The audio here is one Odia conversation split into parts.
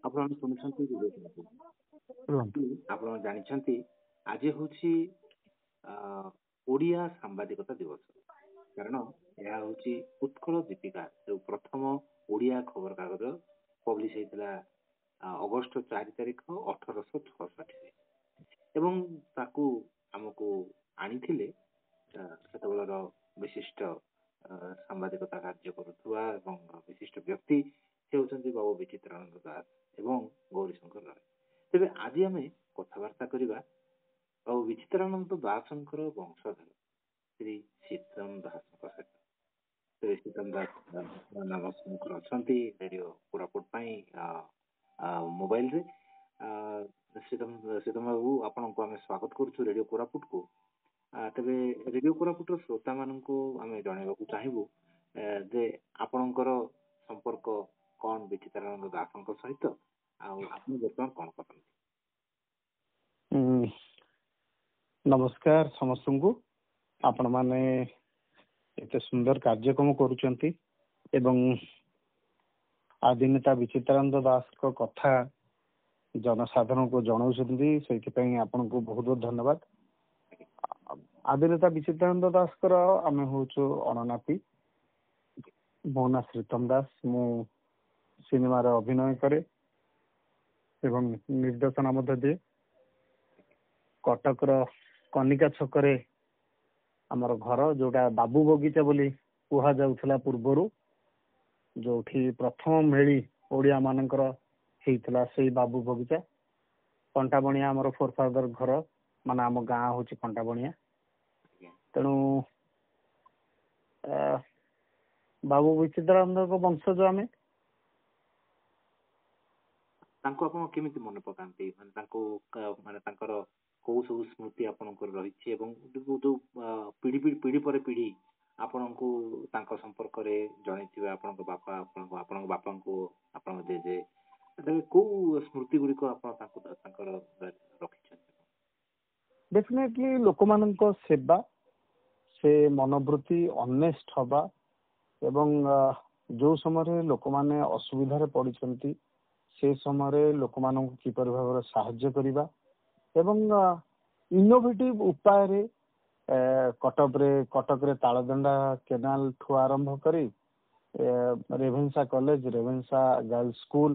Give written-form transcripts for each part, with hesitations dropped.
ଆପଣ ଶୁଣୁଛନ୍ତି କୁହନ୍ତୁ। ଆପଣ ଜାଣିଛନ୍ତି ଆଜି ହଉଛି ଓଡିଆ ସାମ୍ବାଦିକତା ଦିବସ। କାରଣ ଏହା ହଉଛି ଉତ୍କଳ ଦୀପିକା ଯୋଉ ପ୍ରଥମ ଓଡିଆ ଖବର କାଗଜ ପବ୍ଲିଶ ହେଇଥିଲା ଅଗଷ୍ଟ 4 ତାରିଖ 1866 ଏବଂ ତାକୁ ଆମକୁ ଆଣିଥିଲେ ସେତେବେଳର ବିଶିଷ୍ଟ ସାମ୍ବାଦିକତା କାର୍ଯ୍ୟ କରୁଥିବା ଏବଂ ବିଶିଷ୍ଟ ବ୍ୟକ୍ତି ସେ ହେଉଛନ୍ତି ବାବୁ ବିଚିତ୍ରାନନ୍ଦ ଦାସ ଏବଂ ଗୌରୀଶଙ୍କର ରାୟ। ତେବେ ଆଜି ଆମେ କଥାବାର୍ତ୍ତା କରିବା ବାବୁ ବିଚିତ୍ରାନନ୍ଦ ଦାସଙ୍କର ବଂଶଧର ଶ୍ରୀ ସୀତମ ଦାସଙ୍କ ସହିତ। ଶ୍ରୀ ସୀତମ ଦାସ ନମସ୍କାର ଅଛନ୍ତି ରେଡିଓ କୋରାପୁଟ ପାଇଁ ମୋବାଇଲରେ। ସୀତମ ବାବୁ ଆପଣଙ୍କୁ ଆମେ ସ୍ୱାଗତ କରୁଛୁ ରେଡିଓ କୋରାପୁଟକୁ। ତେବେ ରେଡିଓ କୋରାପୁଟର ଶ୍ରୋତା ମାନଙ୍କୁ ଆମେ ଜଣାଇବାକୁ ଚାହିଁବୁ ଯେ ଆପଣଙ୍କର ସମ୍ପର୍କ କଣ ବିଚିତ୍ରାନନ୍ଦ ଦାସଙ୍କ ସହିତ ଆଉ ଆପଣ ବର୍ତ୍ତମାନ କଣ କରନ୍ତି? ନମସ୍କାର ସମସ୍ତଙ୍କୁ। ଆପଣ ମାନେ ଏତେ ସୁନ୍ଦର କାର୍ଯ୍ୟକ୍ରମ କରୁଛନ୍ତି ଏବଂ ଆଦିନେତା ବିଚିତ୍ରାନନ୍ଦ ଦାସଙ୍କ କଥା ଜନସାଧାରଣଙ୍କୁ ଜଣାଉଛନ୍ତି, ସେଇଥିପାଇଁ ଆପଣଙ୍କୁ ବହୁତ ବହୁତ ଧନ୍ୟବାଦ। ଆଦିନେତା ବିଚିତ୍ରାନନ୍ଦ ଦାସଙ୍କର ଆମେ ହଉଛୁ ଅଣନାତି। ମୋ ନାଁ ଶ୍ରୀତମ ଦାସ। ମୁଁ ସିନେମାରେ ଅଭିନୟ କରେ ଏବଂ ନିର୍ଦ୍ଦେଶନା ମଧ୍ୟ ଦିଏ। କଟକର କନିକା ଛକରେ ଆମର ଘର, ଯୋଉଟା ବାବୁ ବଗିଚା ବୋଲି କୁହାଯାଉଥିଲା ପୂର୍ବରୁ, ଯୋଉଠି ପ୍ରଥମ ମେଳି ଓଡିଆ ମାନଙ୍କର ହେଇଥିଲା, ସେଇ ବାବୁ ବଗିଚା। କଣ୍ଟାବଣିଆ ଆମର ଫୋର ଫାଦର ଘର, ମାନେ ଆମ ଗାଁ ହଉଛି କଣ୍ଟାବଣିଆ। ତେଣୁ ବାବୁ ବିଚିତ୍ରାନନ୍ଦଙ୍କ ବଂଶଜ ଆମେ। ତାଙ୍କୁ ଆପଣ କେମିତି ମନେ ପକାନ୍ତି? ମାନେ ତାଙ୍କୁ ତାଙ୍କର କୋଉ ସବୁ ସ୍ମୃତି ଆପଣଙ୍କର ରହିଛି ଏବଂ ଯୋଉ ପିଢି ପରେ ପିଢି ଆପଣଙ୍କୁ ତାଙ୍କ ସମ୍ପର୍କରେ ଜଣେଇଥିବେ, ଆପଣଙ୍କ ବାପା ଆପଣଙ୍କ ବାପାଙ୍କୁ, ଆପଣଙ୍କ ଜେଜେ, କୋଉ ସ୍ମୃତି ଗୁଡିକ ଆପଣ ତାଙ୍କର ରଖିଛନ୍ତି? ଡେଫିନେଟଲି ଲୋକମାନଙ୍କ ସେବା, ସେ ମନୋବୃତ୍ତି, ଅନେଷ୍ଟ ହବା ଏବଂ ଯୋଉ ସମୟରେ ଲୋକମାନେ ଅସୁବିଧାରେ ପଡିଛନ୍ତି ସେ ସମୟରେ ଲୋକମାନଙ୍କୁ କିପରି ଭାବରେ ସାହାଯ୍ୟ କରିବା ଏବଂ ଇନୋଭେଟିଭ ଉପାୟରେ କଟକରେ ତାଳଦଣ୍ଡା କେନାଲ ଠୁ ଆରମ୍ଭ କରି Ravenshaw college, Ravenshaw girls school,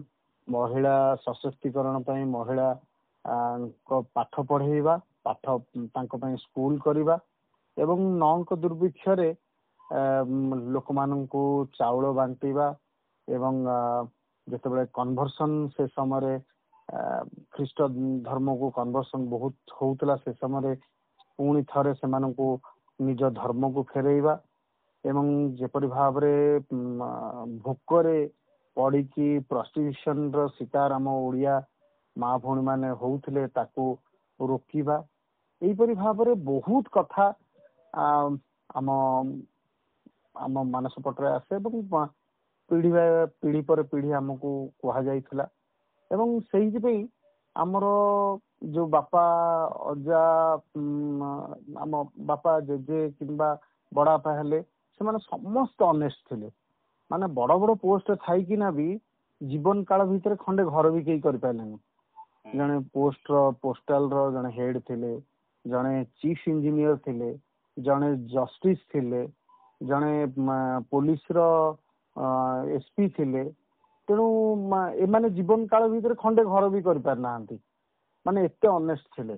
ମହିଳା ସଶକ୍ତିକରଣ ପାଇଁ ମହିଳା ପାଠ ପଢେଇବା, ତାଙ୍କ ପାଇଁ ସ୍କୁଲ କରିବା ଏବଂ ନଅଙ୍କ ଦୁର୍ଭିକ୍ଷରେ ଲୋକମାନଙ୍କୁ ଚାଉଳ ବାଣ୍ଟିବା ଏବଂ ଯେତେବେଳେ କନଭର୍ସନ, ସେ ସମୟରେ ଖ୍ରୀଷ୍ଟ ଧର୍ମକୁ କନଭର୍ସନ ବହୁତ ହଉଥିଲା, ସେ ସମୟରେ ପୁଣି ଥରେ ସେମାନଙ୍କୁ ନିଜ ଧର୍ମକୁ ଫେରେଇବା ଏବଂ ଯେପରି ଭାବରେ ଭୋକରେ ପଡିକି ପ୍ରଷ୍ଟିଟ୍ୟୁସନ ର ଶିକାର ଆମ ଓଡିଆ ମା ଭଉଣୀ ମାନେ ହଉଥିଲେ, ତାକୁ ରୋକିବା। ଏଇପରି ଭାବରେ ବହୁତ କଥା ଆମ ମାନସ ପଟରେ ଆସେ ଏବଂ ପିଢି ପରେ ପିଢି ଆମକୁ କୁହାଯାଇଥିଲା ଏବଂ ସେଇଥିପାଇଁ ଆମର ଯୋଉ ବାପା ଅଜା, ଆମ ବାପା ଜେଜେ କିମ୍ବା ବଡ ବାପା ହେଲେ, ସେମାନେ ସମସ୍ତେ ଅନେଷ୍ଟ ଥିଲେ। ମାନେ ବଡ ବଡ ପୋଷ୍ଟ ଥାଇକିନା ବି ଜୀବନ କାଳ ଭିତରେ ଖଣ୍ଡେ ଘର ବି କେହି କରିପାରିଲେନି। ଜଣେ ପୋଷ୍ଟାଲ ର ଜଣେ ହେଡ୍ ଥିଲେ, ଜଣେ ଚିଫ ଇଞ୍ଜିନିୟର ଥିଲେ, ଜଣେ ଜଷ୍ଟିସ ଥିଲେ, ଜଣେ ପୋଲିସର ଏସପି ଥିଲେ। ତେଣୁ ଏମାନେ ଜୀବନ କାଳ ଭିତରେ ଖଣ୍ଡେ ଘର ବି କରିପାରିନାହାନ୍ତି, ମାନେ ଏତେ ଅନେଷ୍ଟ ଥିଲେ।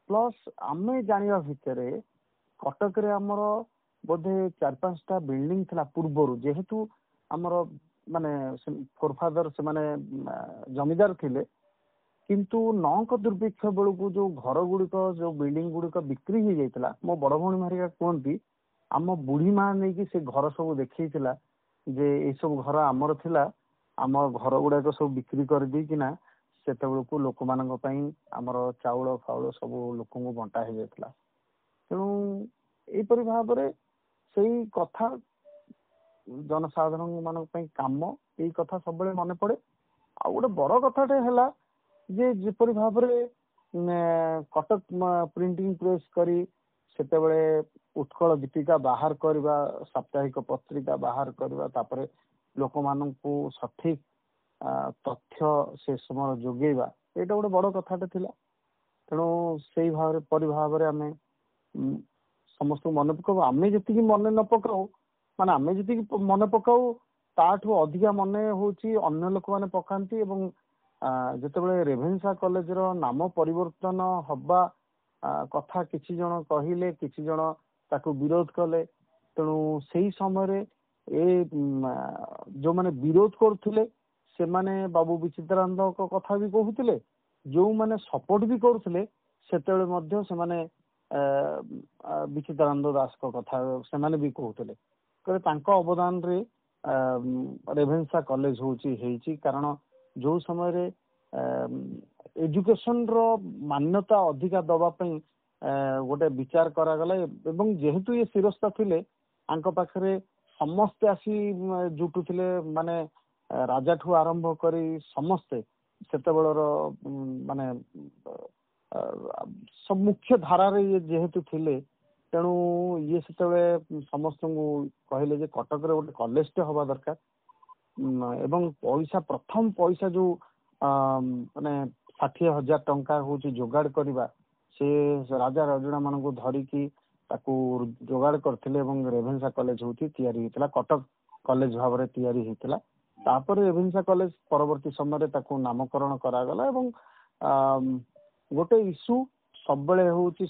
ପ୍ଲସ ଆମେ ଜାଣିବା ଭିତରେ କଟକରେ ଆମର ବୋଧେ 4-5ଟା ବିଲ୍ଡିଂ ଥିଲା ପୂର୍ବରୁ, ଯେହେତୁ ଆମର ମାନେ ଫୋରଫାଦର ସେମାନେ ଜମିଦାର ଥିଲେ, କିନ୍ତୁ ନଅଙ୍କ ଦୁର୍ଭିକ୍ଷ ବେଳକୁ ଯୋଉ ଘର ଗୁଡିକ, ଯୋଉ ବିଲ୍ଡିଂ ଗୁଡିକ ବିକ୍ରି ହେଇଯାଇଥିଲା, ମୋ ବଡ ଭଉଣୀ ମାରିକା କୁହନ୍ତି ଆମ ବୁଢୀ ମା ନେଇକି ସେ ଘର ସବୁ ଦେଖେଇଥିଲା ଯେ ଏଇ ସବୁ ଘର ଆମର ଥିଲା, ଆମ ଘର ଗୁଡାକ ସବୁ ବିକ୍ରି କରିଦେଇକିନା ସେତେବେଳକୁ ଲୋକମାନଙ୍କ ପାଇଁ ଆମର ଚାଉଳ ଫାଉଳ ସବୁ ଲୋକଙ୍କୁ ବଣ୍ଟା ହେଇଯାଇଥିଲା। ତେଣୁ ଏଇପରି ଭାବରେ ସେଇ କଥା ଜନସାଧାରଣ ମାନଙ୍କ ପାଇଁ କାମ, ଏଇ କଥା ସବୁବେଳେ ମନେ ପଡେ। ଆଉ ଗୋଟେ ବଡ କଥାଟେ ହେଲା ଯେ ଯେପରି ଭାବରେ କଟକ ପ୍ରିଣ୍ଟିଂ ପ୍ରେସ୍ କରି ସେତେବେଳେ ଉତ୍କଳ ଦୀପିକା ବାହାର କରିବା, ସାପ୍ତାହିକ ପତ୍ରିକା ବାହାର କରିବା, ତାପରେ ଲୋକମାନଙ୍କୁ ସଠିକ ତଥ୍ୟ ସେ ସମୟ ଯୋଗେଇବା ଏଇଟା ଗୋଟେ ବଡ କଥାଟେ ଥିଲା। ତେଣୁ ସେଇ ଭାବରେ ଆମେ ସମସ୍ତଙ୍କୁ ମନେ ପକାଉ। ଆମେ ଯେତିକି ମନେ ନ ପକାଉ ମାନେ ଆମେ ଯେତିକି ମନେ ପକାଉ ତାଠୁ ଅଧିକା ମନେ ହଉଛି ଅନ୍ୟ ଲୋକମାନେ ପକାନ୍ତି। ଏବଂ ଯେତେବେଳେ ରେଭେନ୍ସା କଲେଜର ନାମ ପରିବର୍ତ୍ତନ ହବା କଥା କିଛି ଜଣ କହିଲେ, କିଛି ଜଣ ତାକୁ ବିରୋଧ କଲେ। ତେଣୁ ସେଇ ସମୟରେ ଯୋଉମାନେ ବିରୋଧ କରୁଥିଲେ ସେମାନେ ବାବୁ ବିଚିତ୍ରାନନ୍ଦଙ୍କ କଥା ବି କହୁଥିଲେ, ଯୋଉମାନେ ସପୋର୍ଟ ବି କରୁଥିଲେ ସେତେବେଳେ ମଧ୍ୟ ସେମାନେ ବିଚିତ୍ରାନନ୍ଦ ଦାସଙ୍କ କଥା ସେମାନେ ବି କହୁଥିଲେ। ତାଙ୍କ ଅବଦାନରେ ରେଭେନ୍ସା କଲେଜ ହେଇଛି। କାରଣ ଯୋଉ ସମୟରେ ଏଜୁକେସନ ର ମାନ୍ୟତା ଅଧିକା ଦବା ପାଇଁ ଗୋଟେ ବିଚାର କରାଗଲା ଏବଂ ଯେହେତୁ ଏ ଶିରସ୍ତା ଥିଲେ ଆଙ୍କ ପାଖରେ ସମସ୍ତେ ଆସି ଜୁଟୁଥିଲେ, ମାନେ ରାଜାଠୁ ଆରମ୍ଭ କରି ସମସ୍ତେ ସେତେବେଳର ମାନେ ସବୁ ମୁଖ୍ୟ ଧାରାରେ ଇଏ ଯେହେତୁ ଥିଲେ, ତେଣୁ ଇଏ ସେତେବେଳେ ସମସ୍ତଙ୍କୁ କହିଲେ ଯେ କଟକରେ ଗୋଟେ କଲେଜଟେ ହବା ଦରକାର ଏବଂ ପ୍ରଥମ ପଇସା ଯୋଉ ମାନେ 60,000 ଟଙ୍କା ହଉଛି ଯୋଗାଡ଼ କରିବା, ସେ ରାଜା ରଜଣା ମାନଙ୍କୁ ଧରିକି ତାକୁ ଯୋଗାଡ଼ କରିଥିଲେ ଏବଂ ରେଭେନ୍ସା କଲେଜ ତିଆରି ହେଇଥିଲା, କଟକ କଲେଜ ଭାବରେ ତିଆରି ହେଇଥିଲା। ତାପରେ ରେଭେନ୍ସା କଲେଜ ପରବର୍ତ୍ତୀ ସମୟରେ ତାକୁ ନାମକରଣ କରାଗଲା ଏବଂ ଗୋଟେ ଇସ୍ୟୁ ସବୁବେଳେ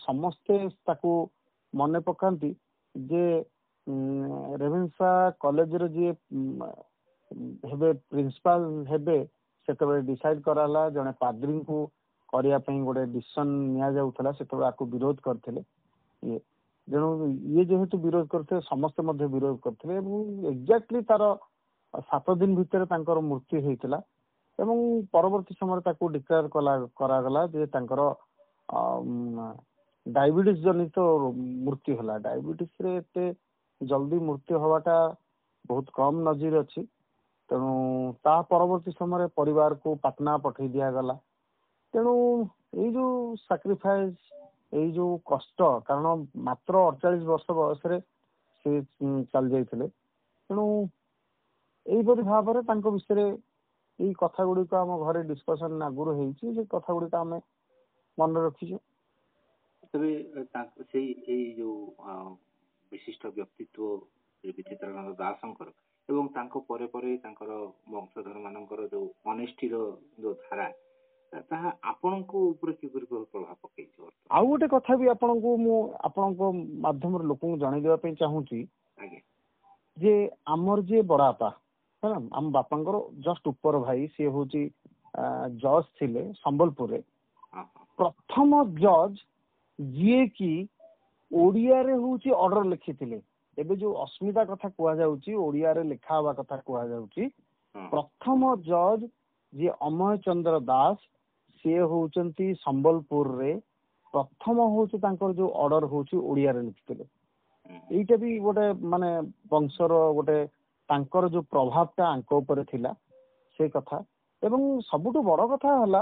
ସମସ୍ତେ ତାକୁ ମନେ ପକାନ୍ତି ଯେ ରେଭେନ୍ସା କଲେଜରେ ଯିଏ ହେବେ ପ୍ରିନ୍ସିପାଲ ହେବେ ସେତେବେଳେ ଡିସାଇଡ୍ କରାହେଲା ଜଣେ ପାଦ୍ରୀଙ୍କୁ କରିବା ପାଇଁ ଗୋଟେ ଡିସିସନ ନିଆଯାଉଥିଲା। ସେତେବେଳେ ଆକୁ ବିରୋଧ କରିଥିଲେ ତେଣୁ ଇଏ ଯେହେତୁ ବିରୋଧ କରିଥିଲେ ସମସ୍ତେ ମଧ୍ୟ ବିରୋଧ କରିଥିଲେ ଏବଂ ଏକ୍ଜାକ୍ଟଲି ତାର 7 ଦିନ ଭିତରେ ତାଙ୍କର ମୃତ୍ୟୁ ହେଇଥିଲା ଏବଂ ପରବର୍ତ୍ତୀ ସମୟରେ ତାକୁ ଡିକ୍ଲେୟାର କରାଗଲା ଯେ ତାଙ୍କର ଡାଇବେଟିସ୍ ଜନିତ ମୃତ୍ୟୁ ହେଲା। ଡାଇବେଟିସ୍ ରେ ଏତେ ଜଲ୍ଦି ମୃତ୍ୟୁ ହବାଟା ବହୁତ କମ ନଜିର ଅଛି। ତେଣୁ ତା ପରବର୍ତ୍ତୀ ସମୟରେ ପରିବାରକୁ ପାଟନା ପଠେଇ ଦିଆଗଲା। ତେଣୁ ଏଇ ଯୋଉ ସାକ୍ରିଫାଇସ୍, ଏଇ ଯୋଉ କଷ୍ଟ, କାରଣ ମାତ୍ର 48 ବର୍ଷ ବୟସରେ ସେ ଚାଲି ଯାଇଥିଲେ। ତେଣୁ ଏଇପରି ଭାବରେ ତାଙ୍କ ବିଷୟରେ ଏଇ କଥା ଗୁଡିକ ଆମ ଘରେ ଡିସ୍କସନ ଆଗରୁ ହେଇଛି, ସେ କଥା ଗୁଡିକ ଆମେ ମନେ ରଖିଛୁ। ତେବେ ସେଇ ଏଇ ଯୋଉ ବିଶିଷ୍ଟ ବ୍ୟକ୍ତିତ୍ୱ ବିଚିତ୍ରାନନ୍ଦ ଦାସଙ୍କର ଏବଂ ତାଙ୍କ ପରେ ପରେ ତାଙ୍କର ବଂଶଧର ମାନଙ୍କର ଯୋଉ ଅନେଷ୍ଟିର ଯୋଉ ଧାରା, ତାହା ଆପଣଙ୍କ ଉପରେ କିପରି ପ୍ରଭାବ ପକେଇଛି? ଆଉ ଗୋଟେ କଥା ବି ଆପଣଙ୍କୁ ମୁଁ ଆପଣଙ୍କ ମାଧ୍ୟମରେ ଲୋକଙ୍କୁ ଜଣେଇଦେବା ପାଇଁ ଚାହୁଁଛି ଯେ ଆମର ଯିଏ ବଡବାପା ଆମ ବାପାଙ୍କର ଜଷ୍ଟ ଉପର ଭାଇ, ସିଏ ହଉଛି ଜଜ୍ ଥିଲେ ସମ୍ବଲପୁରରେ। ପ୍ରଥମ ଜଜ୍ ଯିଏ କି ଓଡିଆରେ ଅର୍ଡର ଲେଖିଥିଲେ। ଏବେ ଯୋଉ ଅସ୍ମିତା କଥା କୁହାଯାଉଛି, ଓଡିଆରେ ଲେଖା ହବା କଥା କୁହାଯାଉଛି, ପ୍ରଥମ ଜଜ୍ ଯିଏ ଅମୟ ଚନ୍ଦ୍ର ଦାସ, ସିଏ ହଉଛନ୍ତି ସମ୍ବଲପୁରରେ ପ୍ରଥମ ତାଙ୍କର ଯୋଉ ଅର୍ଡର ଓଡିଆରେ ଲେଖିଥିଲେ। ଏଇଟା ବି ଗୋଟେ ମାନେ ବଂଶର ଗୋଟେ ତାଙ୍କର ଯୋଉ ପ୍ରଭାବଟା ଆଙ୍କ ଉପରେ ଥିଲା ସେ କଥା। ଏବଂ ସବୁଠୁ ବଡ କଥା ହେଲା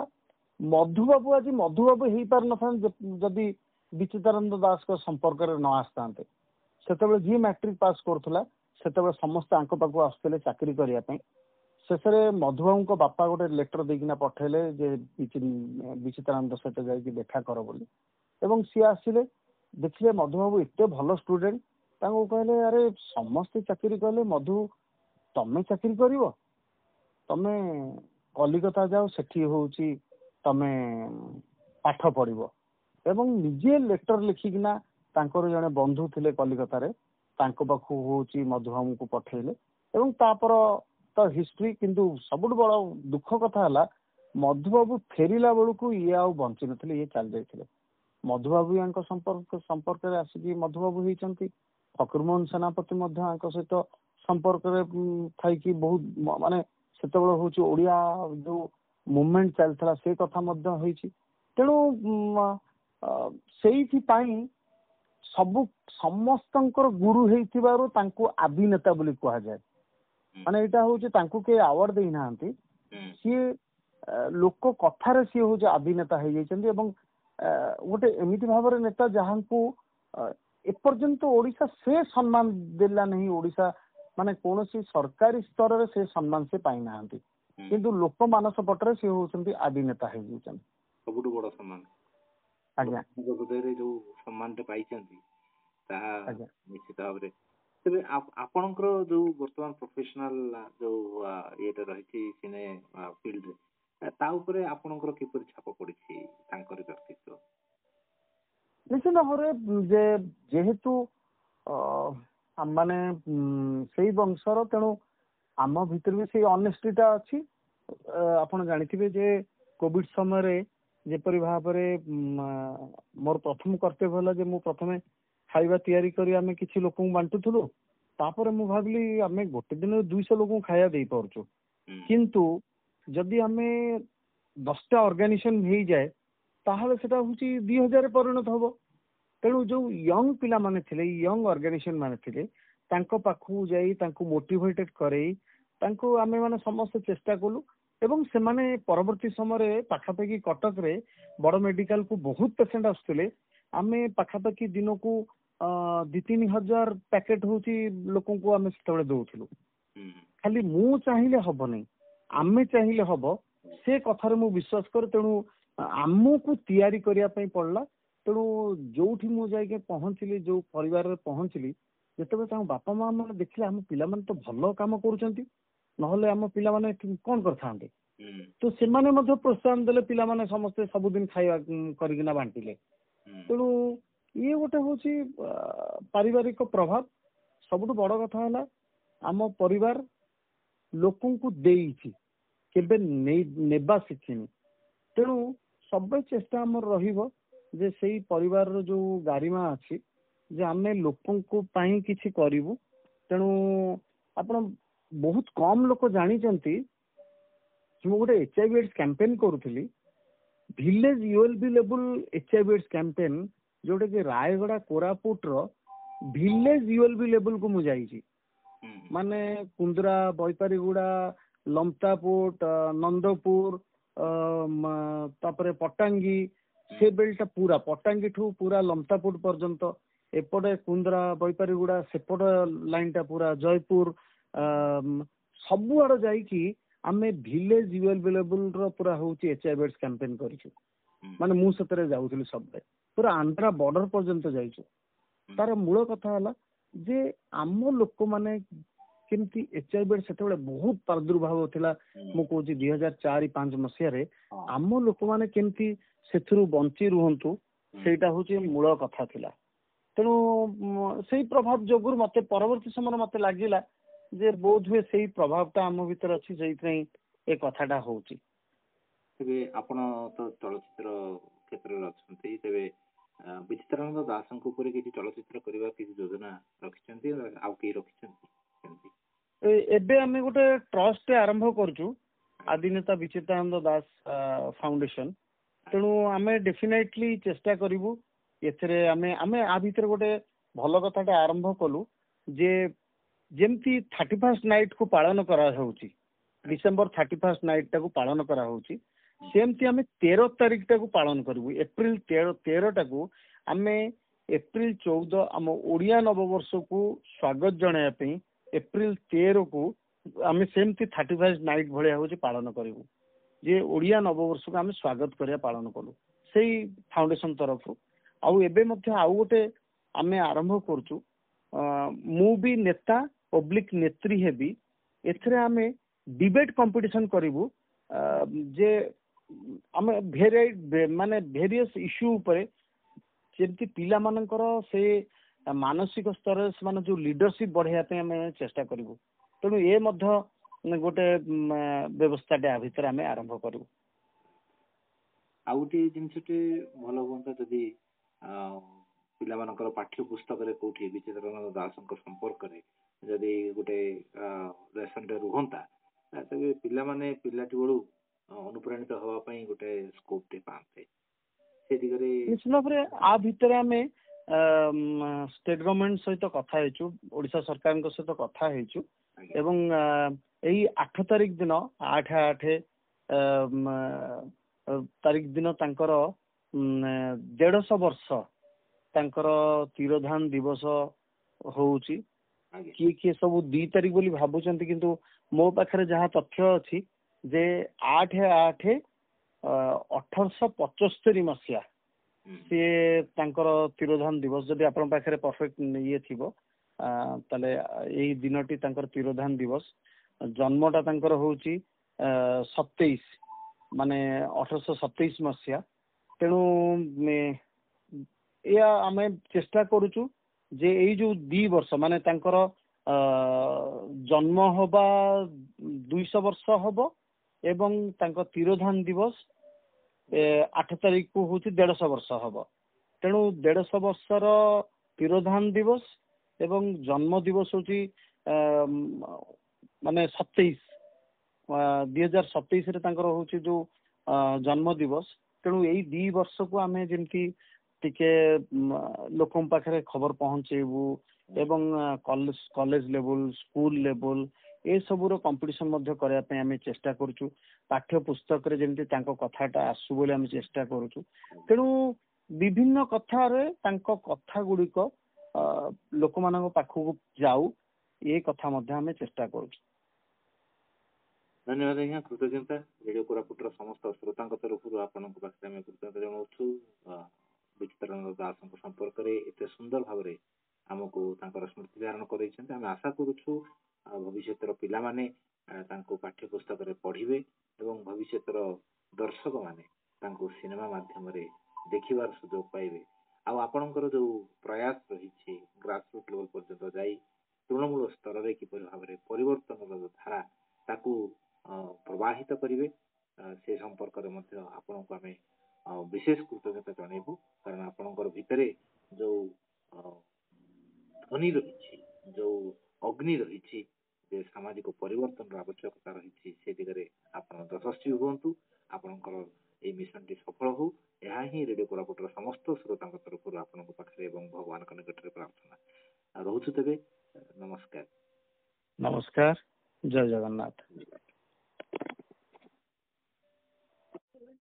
ମଧୁବାବୁ ଆଜି ମଧୁବାବୁ ହେଇପାରିନଥାନ୍ତେ ଯଦି ବିଚିତ୍ରାନନ୍ଦ ଦାସଙ୍କ ସମ୍ପର୍କରେ ନ ଆସିଥାନ୍ତେ। ସେତେବେଳେ ଯିଏ ମାଟ୍ରିକ ପାସ୍ କରୁଥିଲା ସେତେବେଳେ ସମସ୍ତେ ଆଙ୍କ ପାଖକୁ ଆସୁଥିଲେ ଚାକିରି କରିବା ପାଇଁ। ଶେଷରେ ମଧୁବାବୁଙ୍କ ବାପା ଗୋଟେ ଲେଟର ଦେଇକିନା ପଠେଇଲେ ଯେ ବିଚିତ୍ରାନନ୍ଦ ସହିତ ଯାଇକି ଦେଖା କର ବୋଲି, ଏବଂ ସିଏ ଆସିଲେ, ଦେଖିଲେ ମଧୁବାବୁ ଏତେ ଭଲ ଷ୍ଟୁଡେଣ୍ଟ, ତାଙ୍କୁ କହିଲେ ଆରେ ସମସ୍ତେ ଚାକିରି କଲେ, ମଧୁ ତମେ ଚାକିରି କରିବ? ତମେ କଲିକତା ଯାଅ, ସେଠି ତମେ ପାଠ ପଢିବ। ଏବଂ ନିଜେ ଲେଟର ଲେଖିକିନା ତାଙ୍କର ଜଣେ ବନ୍ଧୁ ଥିଲେ କଲିକତାରେ, ତାଙ୍କ ପାଖକୁ ମଧୁବାବୁଙ୍କୁ ପଠେଇଲେ ଏବଂ ତାପରେ ତ ହିଷ୍ଟ୍ରି। କିନ୍ତୁ ସବୁଠୁ ବଡ ଦୁଃଖ କଥା ହେଲା ମଧୁବାବୁ ଫେରିଲା ବେଳକୁ ଇଏ ଆଉ ବଞ୍ଚି ନଥିଲେ, ଇଏ ଚାଲି ଯାଇଥିଲେ। ମଧୁବାବୁ ୟାଙ୍କ ସମ୍ପର୍କରେ ଆସିକି ମଧୁବାବୁ ହେଇଛନ୍ତି। ଫକୀରମୋହନ ସେନାପତି ମଧ୍ୟ ଆଙ୍କ ସହିତ ସମ୍ପର୍କରେ ଥାଇକି ବହୁତ ମାନେ ସେତେବେଳେ ଓଡିଆ ଯୋଉ ମୁଭମେଣ୍ଟ ଚାଲିଥିଲା ସେ କଥା ମଧ୍ୟ ହେଇଛି। ତେଣୁ ସେଇଥିପାଇଁ ସମସ୍ତଙ୍କର ଗୁରୁ ହେଇଥିବାରୁ ତାଙ୍କୁ ଆଦି ନେତା ବୋଲି କୁହାଯାଏ। ମାନେ ଏଇଟା ତାଙ୍କୁ କେହି ଆୱାର୍ଡ ଦେଇନାହାନ୍ତି, ସିଏ ଲୋକ କଥାରେ ସିଏ ଆଦି ନେତା ହେଇଯାଇଛନ୍ତି ଏବଂ ଗୋଟେ ଏମିତି ଭାବରେ ନେତା ଯାହାଙ୍କୁ ଏପର୍ଯ୍ୟନ୍ତ ଓଡିଶା ସେ ସମ୍ମାନ ଦେଲା ନାହିଁ। ଓଡିଶା ମାନେ କୌଣସି ସରକାରୀ ସ୍ତରରେ ସେ ସମ୍ମାନ ସେ ପାଇନାହାନ୍ତି। କିନ୍ତୁ ଲୋକମାନସ ପଟରେ ସେ ହଉଛନ୍ତି ଆଦି ନେତା ହେଇଯାଉଛନ୍ତି। ସବୁଠୁ ବଡ ସମ୍ମାନ। ଆଜ୍ଞା ହୃଦୟରେ ଯୋଉ ସମ୍ମାନଟେ ପାଇଛନ୍ତି ତାହା ଆଜ୍ଞା ନିଶ୍ଚିତ ଭାବରେ। ତେବେ ଆପଣଙ୍କର ଯୋଉ ବର୍ତ୍ତମାନ ପ୍ରୋଫେସନାଲ ଯୋଉ ଇଏଟା ରହିଛି ସିନେ ଫିଲ୍ଡରେ ତା ଉପରେ ଆପଣଙ୍କର କିପରି ଛାପ ପଡିଛି ତାଙ୍କର ବ୍ୟକ୍ତିତ୍ୱ? ନିଶ୍ଚିତ ଭାବରେ ଯେ ଯେହେତୁ ମାନେ ସେଇ ବଂଶର, ତେଣୁ ଆମ ଭିତରେ ବି ସେଇ ଅନେଷ୍ଟିଟା ଅଛି। ଆପଣ ଜାଣିଥିବେ ଯେ କୋଭିଡ ସମୟରେ ଯେପରି ଭାବରେ ମୋର ପ୍ରଥମ କର୍ତ୍ତବ୍ୟ ହେଲା ଯେ ମୁଁ ପ୍ରଥମେ ଖାଇବା ତିଆରି କରି ଆମେ କିଛି ଲୋକଙ୍କୁ ବାଣ୍ଟୁଥିଲୁ। ତାପରେ ମୁଁ ଭାବିଲି ଆମେ ଗୋଟେ ଦିନରେ 200 ଲୋକଙ୍କୁ ଖାଇବା ଦେଇପାରୁଛୁ, କିନ୍ତୁ ଯଦି ଆମେ 10ଟା ଅର୍ଗାନାଇଜେସନ ହେଇଯାଏ ତାହେଲେ ସେଟା ହଉଛି 2000 ପରିଣତ ହବ। ତେଣୁ ଯୋଉ ୟଙ୍ଗ ପିଲାମାନେ ଥିଲେ, ୟଙ୍ଗ ଅର୍ଗାନାଇଜେସନ ମାନେ ଥିଲେ, ତାଙ୍କ ପାଖକୁ ଯାଇ ତାଙ୍କୁ ମୋଟିଭେଟେଡ କରେଇ ତାଙ୍କୁ ଆମେ ମାନେ ସମସ୍ତେ ଚେଷ୍ଟା କଲୁ ଏବଂ ସେମାନେ ପରବର୍ତ୍ତୀ ସମୟରେ ପାଖାପାଖି କଟକରେ ବଡ ମେଡିକାଲ କୁ ବହୁତ ପେସେଣ୍ଟ ଆସୁଥିଲେ। ଆମେ ପାଖାପାଖି ଦିନକୁ 2-3 ହଜାର ପ୍ୟାକେଟ ହଉଛି ଲୋକଙ୍କୁ ଆମେ ସେତେବେଳେ ଦଉଥିଲୁ। ଖାଲି ମୁଁ ଚାହିଁଲେ ହବନି, ଆମେ ଚାହିଁଲେ ହବ, ସେ କଥାରେ ମୁଁ ବିଶ୍ୱାସ କରେ। ତେଣୁ ଆମକୁ ତିଆରି କରିବା ପାଇଁ ପଡିଲା। ତେଣୁ ଯୋଉଠି ମୁଁ ଯାଇକି ପହଞ୍ଚିଲି, ଯୋଉ ପରିବାରରେ ପହଞ୍ଚିଲି, ଯେତେବେଳେ ତାଙ୍କ ବାପା ମା ମାନେ ଦେଖିଲେ ଆମ ପିଲାମାନେ ତ ଭଲ କାମ କରୁଛନ୍ତି, ନହେଲେ ଆମ ପିଲାମାନେ କଣ କରିଥାନ୍ତେ, ତ ସେମାନେ ମଧ୍ୟ ପ୍ରୋତ୍ସାହନ ଦେଲେ। ପିଲାମାନେ ସମସ୍ତେ ସବୁଦିନ ଖାଇବା କରିକିନା ବାଣ୍ଟିଲେ। ତେଣୁ ଇଏ ଗୋଟେ ହଉଛି ପାରିବାରିକ ପ୍ରଭାବ। ସବୁଠୁ ବଡ କଥା ହେଲା ଆମ ପରିବାର ଲୋକଙ୍କୁ ଦେଇଛି, କେବେ ନେବା ଶିଖିନି। ତେଣୁ ସବୁବେଳେ ଚେଷ୍ଟା ଆମର ରହିବ ଯେ ସେଇ ପରିବାରର ଯୋଉ ଗାରିମା ଅଛି ଯେ ଆମେ ଲୋକଙ୍କ ପାଇଁ କିଛି କରିବୁ। ତେଣୁ ଆପଣ ବହୁତ କମ ଲୋକ ଜାଣିଛନ୍ତି, ମୁଁ ଗୋଟେ HIV AIDS କ୍ୟାମ୍ପେନ କରୁଥିଲି, ଭିଲେଜ ULB ଲେବୁଲ HIV AIDS କ୍ୟାମ୍ପେନ, ଯୋଉଟା କି ରାୟଗଡା କୋରାପୁଟର ଭିଲେଜ ULB ଲେବୁଲକୁ ମୁଁ ଯାଇଛି। ମାନେ କୁନ୍ଦରା, ବୈପାରିଗୁଡା, ଲମତାପୁଟ, ନନ୍ଦପୁର, ତାପରେ ପଟାଙ୍ଗୀ, ସେ ବେଲ୍ଟଟା ପୁରା ପଟାଙ୍ଗୀଠୁ ପୁରା ଲମତାପୁଟ ପର୍ଯ୍ୟନ୍ତ, ଏପଟେ କୁନ୍ଦରା, ବୈପାରିଗୁଡା, ସେପଟ ଲାଇନଟା ପୁରା ଜୟପୁର, ସବୁଆଡେ ଯାଇକି ଆମେ ଭିଲେଜ ULB ଲେବୁଲର ପୁରା ହଉଛି HIV AIDS କ୍ୟାମ୍ପେନ କରିଛୁ। ମାନେ ମୁଁ ସେଥିରେ ଯାଉଥିଲି ସବୁବେଳେ, ପୁରା ଆନ୍ଧ୍ରା ବର୍ଡର ପର୍ଯ୍ୟନ୍ତ ଯାଇଛୁ। ତାର ମୂଳ କଥା ହେଲା ଯେ ଆମ ଲୋକମାନେ କେମିତି HIV AIDS ସେତେବେଳେ ବହୁତ ପ୍ରାଦୁର୍ଭାବ ଥିଲା। ମୁଁ କହୁଛି 2004-05 ମସିହାରେ ଆମ ଲୋକମାନେ କେମିତି ସେଥିରୁ ବଞ୍ଚି ରୁହନ୍ତୁ, ସେଇଟା ହଉଛି ମୂଳ କଥା ଥିଲା। ତେଣୁ ସେଇ ପ୍ରଭାବ ଯୋଗୁରୁ ମତେ ପରବର୍ତ୍ତୀ ସମୟରେ ମତେ ଲାଗିଲା ଯେ ବୋଧ ହୁଏ ସେଇ ପ୍ରଭାବଟା ଆମ ଭିତରେ ଅଛି, ସେଇଥିପାଇଁ ଏ କଥାଟା ହଉଛି। ତେବେ ଆପଣ ତ ଚଳଚ୍ଚିତ୍ର କ୍ଷେତ୍ରରେ ଅଛନ୍ତି, ତେବେ ବିଚିତ୍ରାନନ୍ଦ ଦାସଙ୍କ ଉପରେ କିଛି ଚଳଚ୍ଚିତ୍ର କରିବା କିଛି ଯୋଜନା ରଖିଛନ୍ତି, ଆଉ କେହି ରଖିଛନ୍ତି? ଏବେ ଆମେ ଗୋଟେ ଟ୍ରଷ୍ଟ ଆରମ୍ଭ କରୁଛୁ, ଆଦିନେତା ବିଚିତ୍ରାନନ୍ଦ ଦାସ ଫାଉଣ୍ଡେସନ। ତେଣୁ ଆମେ ଡେଫିନେଟଲି ଚେଷ୍ଟା କରିବୁ ଏଥିରେ ଆମେ ଆ ଭିତରେ ଗୋଟେ ଭଲ କଥାଟା ଆରମ୍ଭ କଲୁ ଯେ ଯେମିତି 31st ନାଇଟ୍ କୁ ପାଳନ କରାଯାଉଛି, ଡିସେମ୍ବର 31st ନାଇଟ୍ ଟାକୁ ପାଳନ କରାହଉଛି, ସେମିତି ଆମେ 13 ତାରିଖଟାକୁ ପାଳନ କରିବୁ। ଏପ୍ରିଲ 13ଟାକୁ ଆମେ ଏପ୍ରିଲ 14 ଆମ ଓଡିଆ ନବବର୍ଷକୁ ସ୍ୱାଗତ ଜଣାଇବା ପାଇଁ ଏପ୍ରିଲ 13କୁ ଆମେ ସେମିତି 31st ନାଇଟ୍ ଭଳିଆ ହଉଛି ପାଳନ କରିବୁ। ଯେ ଓଡିଆ ନବବର୍ଷକୁ ଆମେ ସ୍ୱାଗତ କରିବା ପାଳନ କଲୁ ସେଇ ଫାଉଣ୍ଡେସନ ତରଫରୁ। ଆଉ ଏବେ ମଧ୍ୟ ଆଉ ଗୋଟେ ଆମେ ଆରମ୍ଭ କରୁଛୁ, ମୁଁ ବି ନେତା ପବ୍ଲିକ ନେତ୍ରୀ ହେବି, ଏଥିରେ ଆମେ ଡିବେଟ କମ୍ପିଟିସନ କରିବୁ। ଯେ ଆମେ ଭେରିୟସ୍ ଇସ୍ୟୁ ଉପରେ ଯେମିତି ପିଲାମାନଙ୍କର ସେ ମାନସିକ ସ୍ତରରେ ସେମାନେ ଯୋଉ ଲିଡରସିପ ବଢେଇବା ପାଇଁ ଆମେ ଚେଷ୍ଟା କରିବୁ। ତେଣୁ ଏ ମଧ୍ୟ ଗୋଟେ ବ୍ୟବସ୍ଥାଟେ ଆ ଭିତରେ ଆମେ ଆରମ୍ଭ କରିବୁ। ଆଉ ଗୋଟେ ଜିନିଷଟେ ଭଲ ହୁଅନ୍ତା ଯଦି ପିଲାମାନଙ୍କର ପାଠ୍ୟ ପୁସ୍ତକରେ କୋଉଠି ବିଚିତ୍ରାନନ୍ଦ ଦାସଙ୍କ ସମ୍ପର୍କରେ ଯଦି ଗୋଟେ ଲେସନଟେ ରୁହନ୍ତା, ତେବେ ପିଲାମାନେ ପିଲାଟି ବେଳୁ ଅନୁପ୍ରାଣିତ ହବା ପାଇଁ ଗୋଟେ ସ୍କୋପ ଟେ ପାଆନ୍ତେ। ସେ ଦିଗରେ ନିଶ୍ଚିତ ଭାବରେ ଆ ଭିତରେ ଆମେ ଷ୍ଟେଟ ଗଭର୍ଣ୍ଣମେଣ୍ଟ ସହିତ କଥା ହେଇଛୁ, ଓଡିଶା ସରକାରଙ୍କ ସହିତ କଥା ହେଇଛୁ ଏବଂ ଏଇ 8 ତାରିଖ ଦିନ 8/8 ତାରିଖ ଦିନ ତାଙ୍କର 150 ବର୍ଷ ତାଙ୍କର ତିରୋଧାନ ଦିବସ ହଉଛି। କିଏ କିଏ ସବୁ 2 ତାରିଖ ବୋଲି ଭାବୁଛନ୍ତି, କିନ୍ତୁ ମୋ ପାଖରେ ଯାହା ତଥ୍ୟ ଅଛି ଯେ 8/8/1875 ମସିହା ସିଏ ତାଙ୍କର ତିରୋଧାନ ଦିବସ, ଯଦି ଆପଣଙ୍କ ପାଖରେ ପରଫେକ୍ଟ ଇଏ ଥିବ ତାହେଲେ ଏଇ ଦିନଟି ତାଙ୍କର ତିରୋଧାନ ଦିବସ। ଜନ୍ମଟା ତାଙ୍କର ହଉଛି 27 ମାନେ 1827 ମସିହା। ତେଣୁ ଏହା ଆମେ ଚେଷ୍ଟା କରୁଛୁ ଯେ ଏଇ ଯୋଉ 2 ବର୍ଷ ମାନେ ତାଙ୍କର ଜନ୍ମ ହବା 200 ବର୍ଷ ହବ ଏବଂ ତାଙ୍କ ତିରୋଧାନ ଦିବସ 8 ତାରିଖକୁ ହଉଛି 150 ବର୍ଷ ହବ। ତେଣୁ 150 ବର୍ଷର ତିରୋଧାନ ଦିବସ ଏବଂ ଜନ୍ମ ଦିବସ ହଉଛି ମାନେ 27 2027 ରେ ତାଙ୍କର ହଉଛି ଯୋଉ ଜନ୍ମ ଦିବସ। ତେଣୁ ଏଇ 2 ବର୍ଷକୁ ଆମେ ଯେମିତି ଟିକେ ଲୋକଙ୍କ ପାଖରେ ଖବର ପହଞ୍ଚେଇବୁ ଏବଂ କଲେଜ ଲେବୁଲ ସ୍କୁଲ ଲେବୁଲ ଏସବୁର କମ୍ପିଟିସନ ମଧ୍ୟ କରିବା ପାଇଁ ଆମେ ଚେଷ୍ଟା କରୁଛୁ। ପାଠ୍ୟ ପୁସ୍ତକରେ ଯେମିତି ତାଙ୍କ କଥାଟା ଆସୁ ବୋଲି ଆମେ ଚେଷ୍ଟା କରୁଛୁ। ତେଣୁ ବିଭିନ୍ନ କଥାରେ ତାଙ୍କ କଥା ଗୁଡ଼ିକ ଲୋକମାନଙ୍କ ପାଖକୁ ଯାଉ, ଏ କଥା ମଧ୍ୟ ଆମେ ଚେଷ୍ଟା କରୁଛୁ। ଧନ୍ୟବାଦ ଆଜ୍ଞା, କୃତଜ୍ଞତା। ରେଡିଓ କୋରାପୁଟର ସମସ୍ତ ଶ୍ରୋତାଙ୍କ ତରଫରୁ ଆପଣଙ୍କ ପାଖରେ ଆମେ କୃତଜ୍ଞତା ଜଣାଉଛୁ। ବିଚିତ୍ରାନନ୍ଦ ଦାସଙ୍କ ସମ୍ପର୍କରେ ଏତେ ସୁନ୍ଦର ଭାବରେ ଆମକୁ ତାଙ୍କର ସ୍ମୃତି ଧାରଣ କରାଇଛନ୍ତି। ଆମେ ଆଶା କରୁଛୁ ଭବିଷ୍ୟତର ପିଲାମାନେ ତାଙ୍କୁ ପାଠ୍ୟ ପୁସ୍ତକରେ ପଢିବେ ଏବଂ ଭବିଷ୍ୟତର ଦର୍ଶକ ମାନେ ତାଙ୍କୁ ସିନେମା ମାଧ୍ୟମରେ ଦେଖିବାର ସୁଯୋଗ ପାଇବେ। ଆଉ ଆପଣଙ୍କର ଯୋଉ ପ୍ରୟାସ ରହିଛି ଗ୍ରାସରୁଟ ଲେଭଲ ପର୍ଯ୍ୟନ୍ତ ଯାଇ ତୃଣମୂଳ ସ୍ତରରେ କିପରି ଭାବରେ ପରିବର୍ତ୍ତନର ଧାରା ତାକୁ ପ୍ରବାହିତ କରିବେ, ସେ ସମ୍ପର୍କରେ ମଧ୍ୟ ଆପଣଙ୍କୁ ଆମେ ବିଶେଷ କୃତଜ୍ଞତା ଜଣାଇବୁ। କାରଣ ଆପଣଙ୍କର ଭିତରେ ଯୋଉ ଧ୍ୱନି ରହିଛି, ଯୋଉ ଅଗ୍ନି ରହିଛି, ଯେ ସାମାଜିକ ପରିବର୍ତ୍ତନର ଆବଶ୍ୟକତା ରହିଛି, ସେ ଦିଗରେ ଆପଣ ଯଶସ୍ୱୀ ହୁଅନ୍ତୁ। ଆପଣଙ୍କର ଏଇ ମିଶନଟି ସଫଳ ହଉ, ଏହା ହିଁ ରେଡିଓ କୋରାପୁଟର ସମସ୍ତ ଶ୍ରୋତାଙ୍କ ତରଫରୁ ଆପଣଙ୍କ ପାଖରେ ଏବଂ ଭଗବାନଙ୍କ ନିକଟରେ ପ୍ରାର୍ଥନା। ରହୁଛୁ ତେବେ, ନମସ୍କାର। ନମସ୍କାର, ଜୟ ଜଗନ୍ନାଥ।